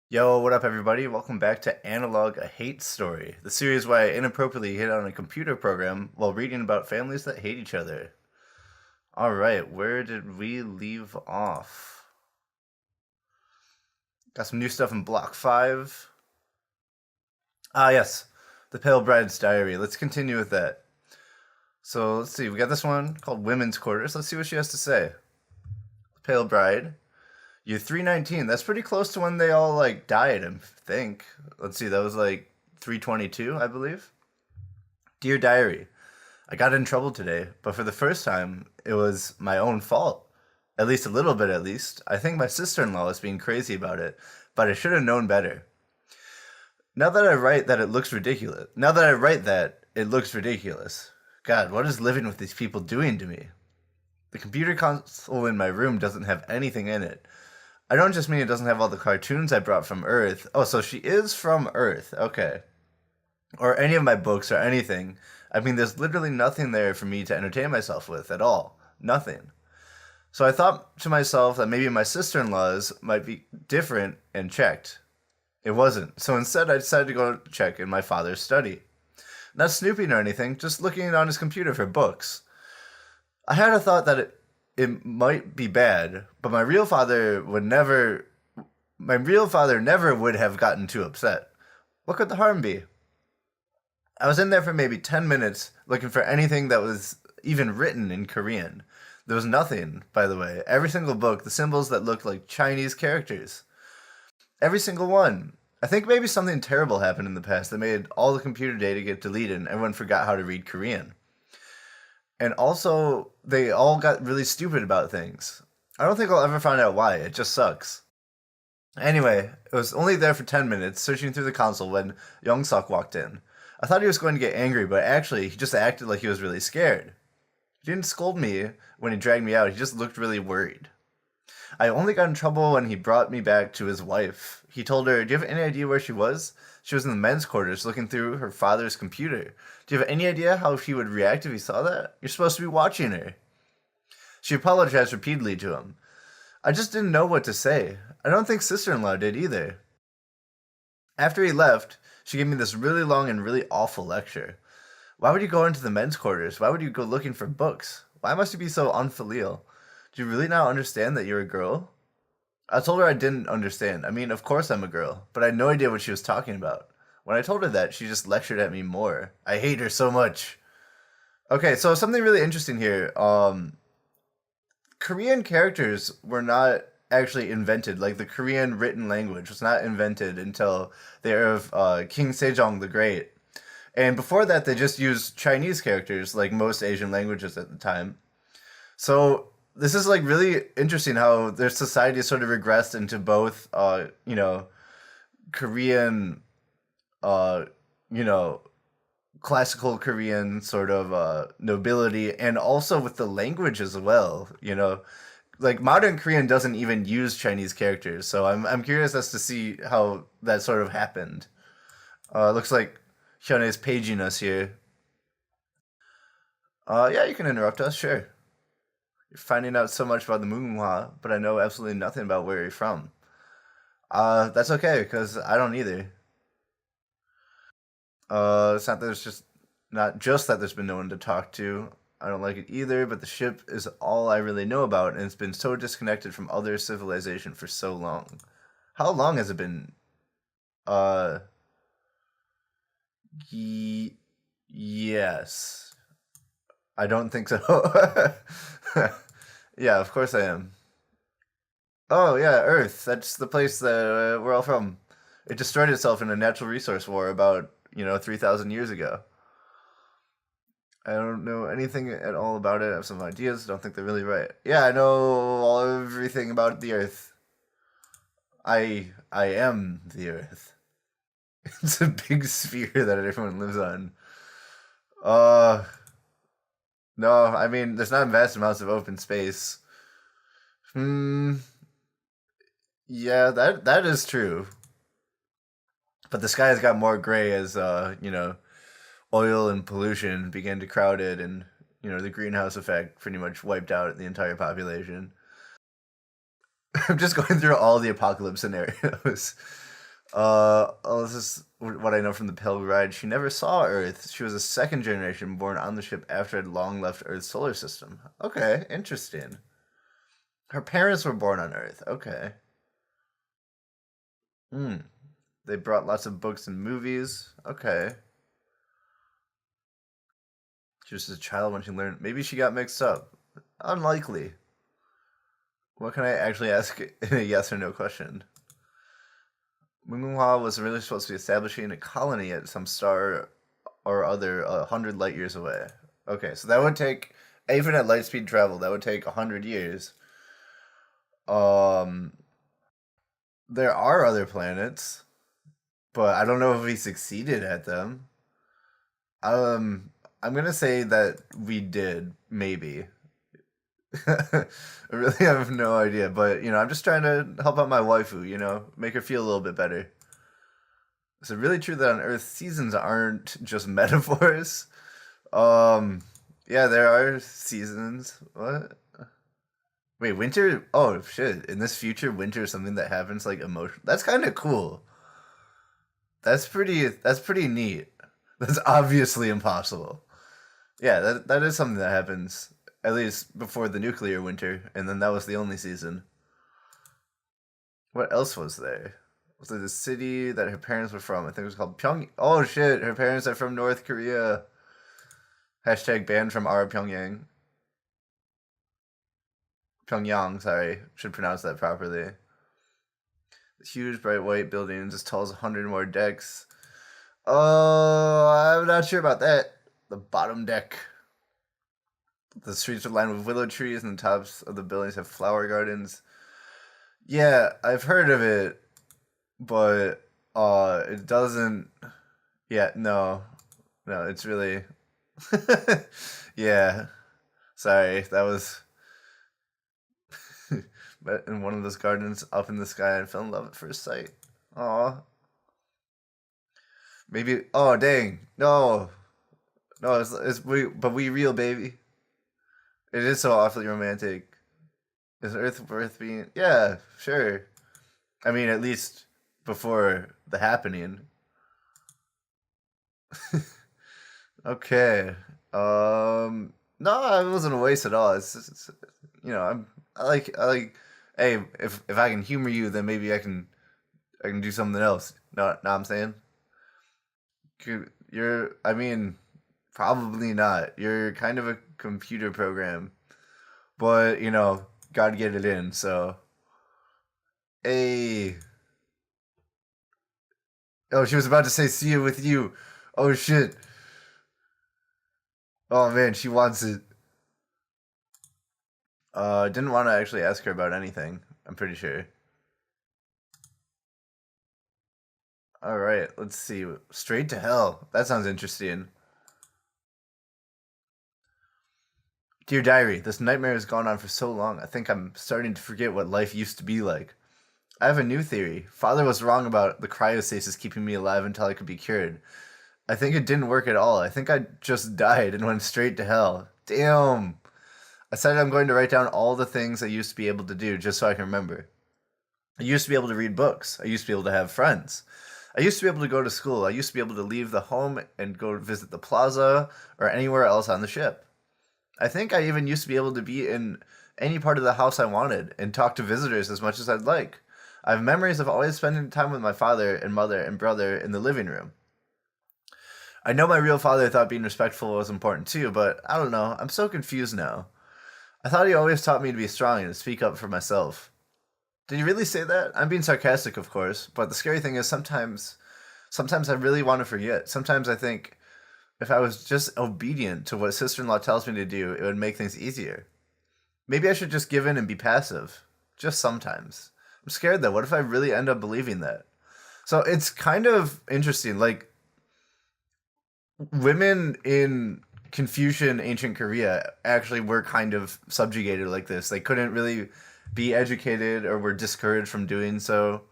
Yo, what up, everybody? Welcome back to Analogue, a Hate Story, the series where I inappropriately hit on a computer program while reading about families that hate each other. All right, where did we leave off? Got some new stuff in Block 5. Ah, yes, The Pale Bride's Diary. Let's continue with that. So, let's see, we got this one called Women's Quarters. Let's see what she has to say. Pale Bride. You're 319. That's pretty close to when they all died, I think. Let's see, that was 322, I believe. Dear Diary, I got in trouble today, but for the first time, it was my own fault. At least a little bit, at least. I think my sister-in-law was being crazy about it, but I should have known better. Now that I write that, it looks ridiculous. Now that I write that, it looks ridiculous. God, what is living with these people doing to me? The computer console in my room doesn't have anything in it. I don't just mean it doesn't have all the cartoons I brought from Earth. Oh, so she is from Earth. Okay. Or any of my books or anything. I mean, there's literally nothing there for me to entertain myself with at all. Nothing. So I thought to myself that maybe my sister-in-law's might be different and checked. It wasn't. So instead, I decided to go check in my father's study. Not snooping or anything, just looking on his computer for books. I had a thought that it might be bad, but my real father never would have gotten too upset. What could the harm be? I was in there for maybe 10 minutes looking for anything that was even written in Korean. There was nothing, by the way. Every single book, the symbols that looked like Chinese characters. Every single one. I think maybe something terrible happened in the past that made all the computer data get deleted and everyone forgot how to read Korean. And also, they all got really stupid about things. I don't think I'll ever find out why. It just sucks. Anyway, it was only there for 10 minutes, searching through the console when Young Suk walked in. I thought he was going to get angry, but actually, he just acted like he was really scared. He didn't scold me when he dragged me out, he just looked really worried. I only got in trouble when he brought me back to his wife. He told her, "Do you have any idea where she was?" She was in the men's quarters looking through her father's computer. Do you have any idea how he would react if he saw that? You're supposed to be watching her. She apologized repeatedly to him. I just didn't know what to say. I don't think sister-in-law did either. After he left, she gave me this really long and really awful lecture. Why would you go into the men's quarters? Why would you go looking for books? Why must you be so unfilial? Do you really not understand that you're a girl? I told her I didn't understand. I mean, of course I'm a girl, but I had no idea what she was talking about. When I told her that, she just lectured at me more. I hate her so much. Okay, so something really interesting here. Korean characters were not actually invented. Like the Korean written language was not invented until the era of King Sejong the Great. And before that, they just used Chinese characters, like most Asian languages at the time. So this is really interesting how their society sort of regressed into both, Korean, uh, you know, classical Korean sort of nobility, and also with the language as well. Like modern Korean doesn't even use Chinese characters, so I'm curious as to see how that sort of happened. Looks like hyun-ae is paging us here. Yeah, you can interrupt us, sure. You're finding out so much about the Moonhwa, but I know absolutely nothing about where you're from. That's okay, because I don't either. It's not that there's just not just that there's been no one to talk to. I don't like it either, but the ship is all I really know about, and it's been so disconnected from other civilization for so long. How long has it been? Uh, ye- yes. I don't think so. Yeah, of course I am. Oh yeah, Earth. That's the place that we're all from. It destroyed itself in a natural resource war about 3,000 years ago. I don't know anything at all about it. I have some ideas. Don't think they're really right. Yeah, I know everything about the Earth. I am the Earth. It's a big sphere that everyone lives on. Uh, no, I mean there's not vast amounts of open space. Hmm. Yeah, that is true. But the sky has got more gray as oil and pollution began to crowd it, and the greenhouse effect pretty much wiped out the entire population. I'm just going through all the apocalypse scenarios. This is what I know from the Pale Ride. She never saw Earth. She was a second generation born on the ship after it had long left Earth's solar system. Okay, interesting. Her parents were born on Earth. Okay. Hmm. They brought lots of books and movies. Okay. She was a child when she learned. Maybe she got mixed up. Unlikely. What can I actually ask in a yes or no question? Munghwa was really supposed to be establishing a colony at some star or other 100 light years away. Okay, so that would take, even at light speed travel, that would take 100 years. Um, there are other planets, but I don't know if we succeeded at them. I'm gonna say that we did, maybe. I really have no idea, but I'm just trying to help out my waifu, make her feel a little bit better. Is it really true that on Earth seasons aren't just metaphors? Um, yeah, there are seasons. What? Wait, winter? Oh shit! In this future, winter is something that happens like emotion. That's kind of cool. That's pretty. That's pretty neat. That's obviously impossible. Yeah, that is something that happens at least before the nuclear winter, and then that was the only season. What else was there? Was there the city that her parents were from? I think it was called Pyong. Oh shit! Her parents are from North Korea. Hashtag banned from our Pyongyang. Pyongyang, sorry, should pronounce that properly. Huge bright white buildings as tall as 100 more decks. Oh, I'm not sure about that. The bottom deck. The streets are lined with willow trees, and the tops of the buildings have flower gardens. Yeah, I've heard of it, but it doesn't. Yeah, no, no, it's really. Yeah, sorry, that was. But in one of those gardens up in the sky, I fell in love at first sight. Aw, maybe. Oh, dang, no, no, but we real, baby. It is so awfully romantic. Is Earth worth being? Yeah, sure. I mean, at least before the happening. Okay. No, it wasn't a waste at all. I like. Hey, if I can humor you, then maybe I can do something else. No, know what I'm saying? I mean, probably not. You're kind of a computer program, but gotta get it in. So, hey, oh, she was about to say see you with you. Oh shit. Oh man, she wants it. Didn't want to actually ask her about anything. I'm pretty sure. All right, let's see. Straight to hell. That sounds interesting. Dear diary, this nightmare has gone on for so long. I think I'm starting to forget what life used to be like. I have a new theory. Father was wrong about the cryostasis keeping me alive until I could be cured. I think it didn't work at all. I think I just died and went straight to hell. Damn. I said I'm going to write down all the things I used to be able to do just so I can remember. I used to be able to read books. I used to be able to have friends. I used to be able to go to school. I used to be able to leave the home and go visit the plaza or anywhere else on the ship. I think I even used to be able to be in any part of the house I wanted and talk to visitors as much as I'd like. I have memories of always spending time with my father and mother and brother in the living room. I know my real father thought being respectful was important too, but I don't know. I'm so confused now. I thought he always taught me to be strong and to speak up for myself. Did you really say that? I'm being sarcastic, of course, but the scary thing is sometimes I really want to forget. Sometimes I think if I was just obedient to what sister-in-law tells me to do, it would make things easier. Maybe I should just give in and be passive. Just sometimes. I'm scared though. What if I really end up believing that? So it's kind of interesting. Like, women in Confucian ancient Korea actually were kind of subjugated like this. They couldn't really be educated or were discouraged from doing so.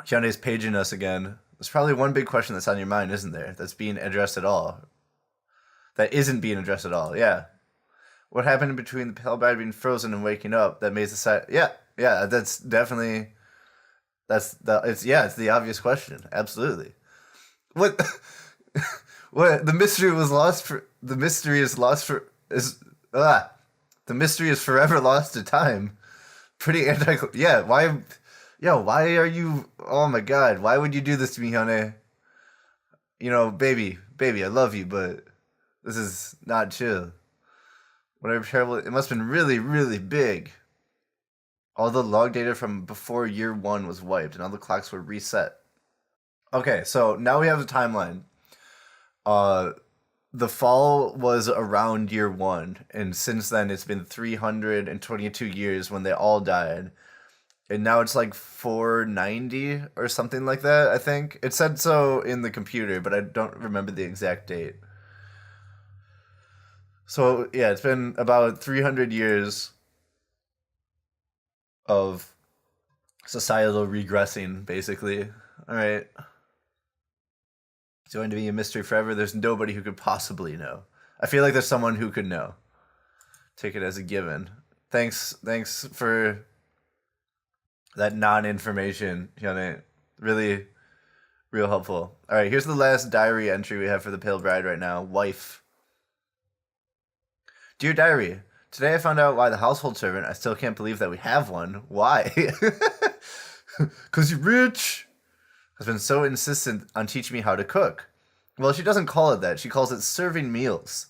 Hyun-ae's paging us again. There's probably one big question that's on your mind, isn't there? That's being addressed at all. That isn't being addressed at all. Yeah. What happened in between the pale bride being frozen and waking up that made the side? Yeah, yeah. That's definitely It's the obvious question. Absolutely. What what the mystery was lost for the mystery is lost for is the mystery is forever lost to time. Pretty anti yeah, why are you oh my god, why would you do this to me, hyun-ae? You know, baby, I love you, but this is not chill. Whatever terrible it must have been really, really big. All the log data from before year one was wiped and all the clocks were reset. Okay, so now we have the timeline. Uh, the fall was around year one, and since then it's been 322 years when they all died. And now it's like 490 or something like that, I think. It said so in the computer, but I don't remember the exact date. So, yeah, it's been about 300 years of societal regressing, basically. All right. It's going to be a mystery forever. There's nobody who could possibly know. I feel like there's someone who could know. Take it as a given. Thanks for that non-information, hyun-ae. Really, real helpful. All right, here's the last diary entry we have for the Pale Bride right now. Wife. Dear diary, today I found out why the household servant, I still can't believe that we have one. Why? Because you're rich. Has been so insistent on teaching me how to cook. Well, she doesn't call it that. She calls it serving meals.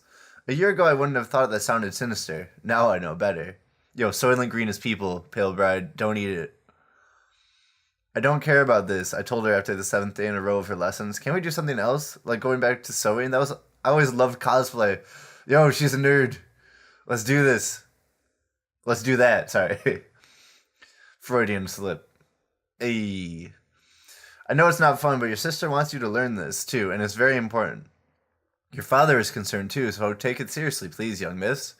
A year ago, I wouldn't have thought that sounded sinister. Now I know better. Yo, Soylent Green is people, Pale Bride. Don't eat it. I don't care about this, I told her after the 7th day in a row of her lessons. Can't we do something else? Like going back to sewing? I always loved cosplay. Yo, she's a nerd. Let's do this. Let's do that, sorry. Freudian slip. Ayy. I know it's not fun, but your sister wants you to learn this, too, and it's very important. Your father is concerned, too, so take it seriously, please, young miss.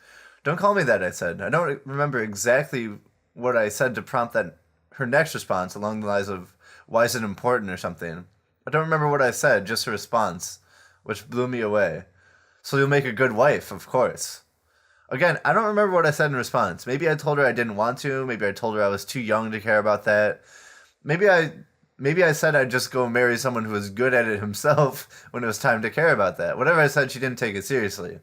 Don't call me that, I said. I don't remember exactly what I said to prompt that her next response along the lines of, why is it important or something. I don't remember what I said, just her response, which blew me away. So you'll make a good wife, of course. Again, I don't remember what I said in response. Maybe I told her I didn't want to. Maybe I told her I was too young to care about that. Maybe I said I'd just go marry someone who was good at it himself when it was time to care about that. Whatever I said, she didn't take it seriously.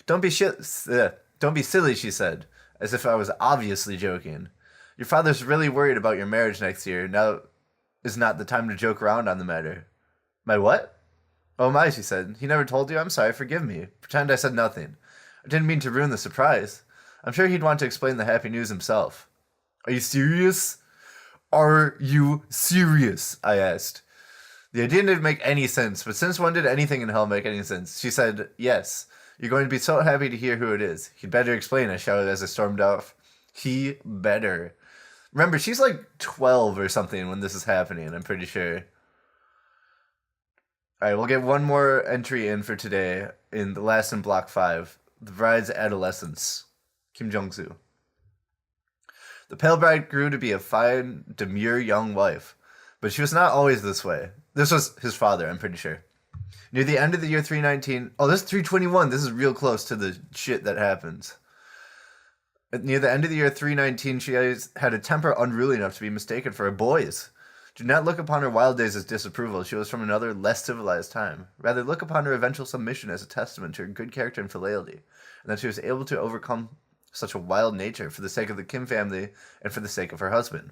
Don't be silly, she said, as if I was obviously joking. Your father's really worried about your marriage next year. Now is not the time to joke around on the matter. My what? Oh my, she said. He never told you? I'm sorry, forgive me. Pretend I said nothing. I didn't mean to ruin the surprise. I'm sure he'd want to explain the happy news himself. Are you serious? Are you serious? I asked. The idea didn't make any sense, but since when did anything in hell make any sense? She said, yes. You're going to be so happy to hear who it is. He'd better explain, I shouted as I stormed off. He better. Remember, she's like 12 or something when this is happening, I'm pretty sure. Alright, we'll get one more entry in for today in the last in Block 5. The Bride's Adolescence. Kim Jong-soo. The Pale Bride grew to be a fine, demure young wife. But she was not always this way. This was his father, I'm pretty sure. Near the end of the year 319... Oh, this is 321. This is real close to the shit that happens. Near the end of the year 319, she had a temper unruly enough to be mistaken for a boy's. Do not look upon her wild days as disapproval. She was from another, less civilized time. Rather, look upon her eventual submission as a testament to her good character and fidelity, and that she was able to overcome such a wild nature for the sake of the Kim family and for the sake of her husband.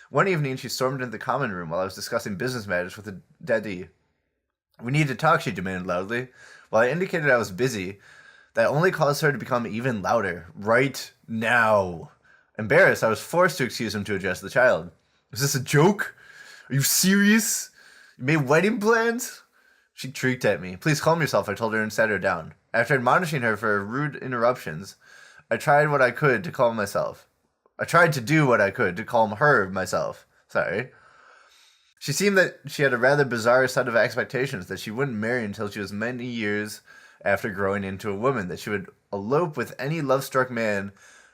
One evening, she stormed into the common room while I was discussing business matters with the daddy. We need to talk, she demanded loudly. While I indicated I was busy, that only caused her to become even louder. Right now. Embarrassed, I was forced to excuse him to address the child. Is this a joke? Are you serious? You made wedding plans? She shrieked at me. Please calm yourself, I told her and sat her down. After admonishing her for rude interruptions, I tried what I could to calm myself. I tried to do what I could to calm her myself. Sorry. She seemed that she had a rather bizarre set of expectations that she wouldn't marry until she was many years after growing into a woman, that she would elope with any love-struck man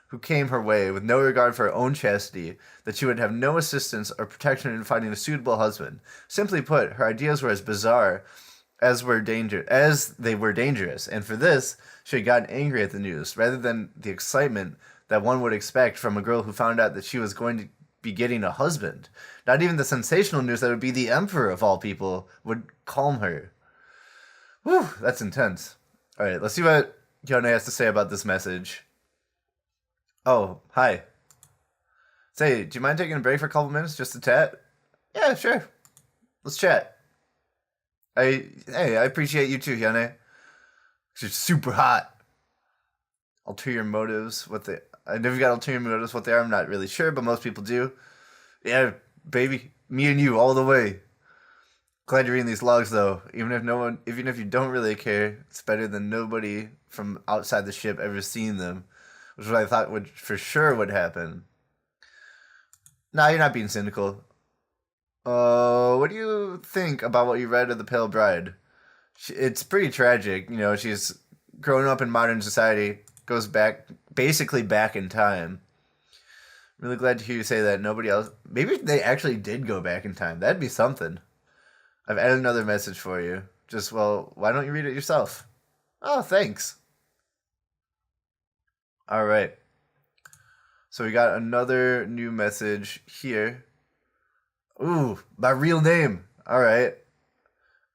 who came her way with no regard for her own chastity, that she would have no assistance or protection in finding a suitable husband. Simply put, her ideas were as bizarre as they were dangerous, and for this, she had gotten angry at the news, rather than the excitement that one would expect from a girl who found out that she was going to be getting a husband. Not even the sensational news that would be the emperor of all people would calm her. Whew, that's intense. All right, let's see what Hyun-ae has to say about this message. Oh, hi. Say, do you mind taking a break for a couple minutes just to chat? Yeah, sure. Let's chat. I appreciate you too, Hyun-ae. You're super hot. Ulterior motives, I never got ulterior motives, what they are, I'm not really sure, but most people do. Yeah, baby, me and you all the way. Glad you're reading these logs though. Even if you don't really care, it's better than nobody from outside the ship ever seen them, which is what I thought would for sure would happen. Nah, you're not being cynical. What do you think about what you read of the Pale Bride? It's pretty tragic. You know, she's growing up in modern society, goes basically back in time. Really glad to hear you say that. Nobody else. Maybe they actually did go back in time. That'd be something. I've added another message for you. Why don't you read it yourself? Oh, thanks. All right. So we got another new message here. Ooh, my real name. All right.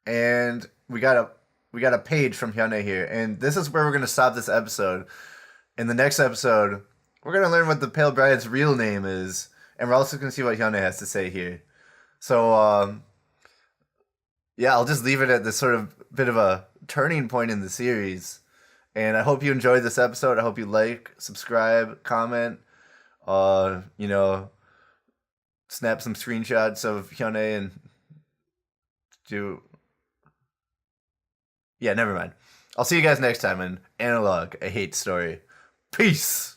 And we got a page from Hyun-ae here, and this is where we're gonna stop this episode. In the next episode, we're gonna learn what the Pale Bride's real name is, and we're also gonna see what Hyun-ae has to say here. So, yeah, I'll just leave it at this sort of bit of a turning point in the series. And I hope you enjoyed this episode. I hope you like, subscribe, comment, you know, snap some screenshots of Hyun-ae and do. Yeah, never mind. I'll see you guys next time in Analogue, a hate story. Peace!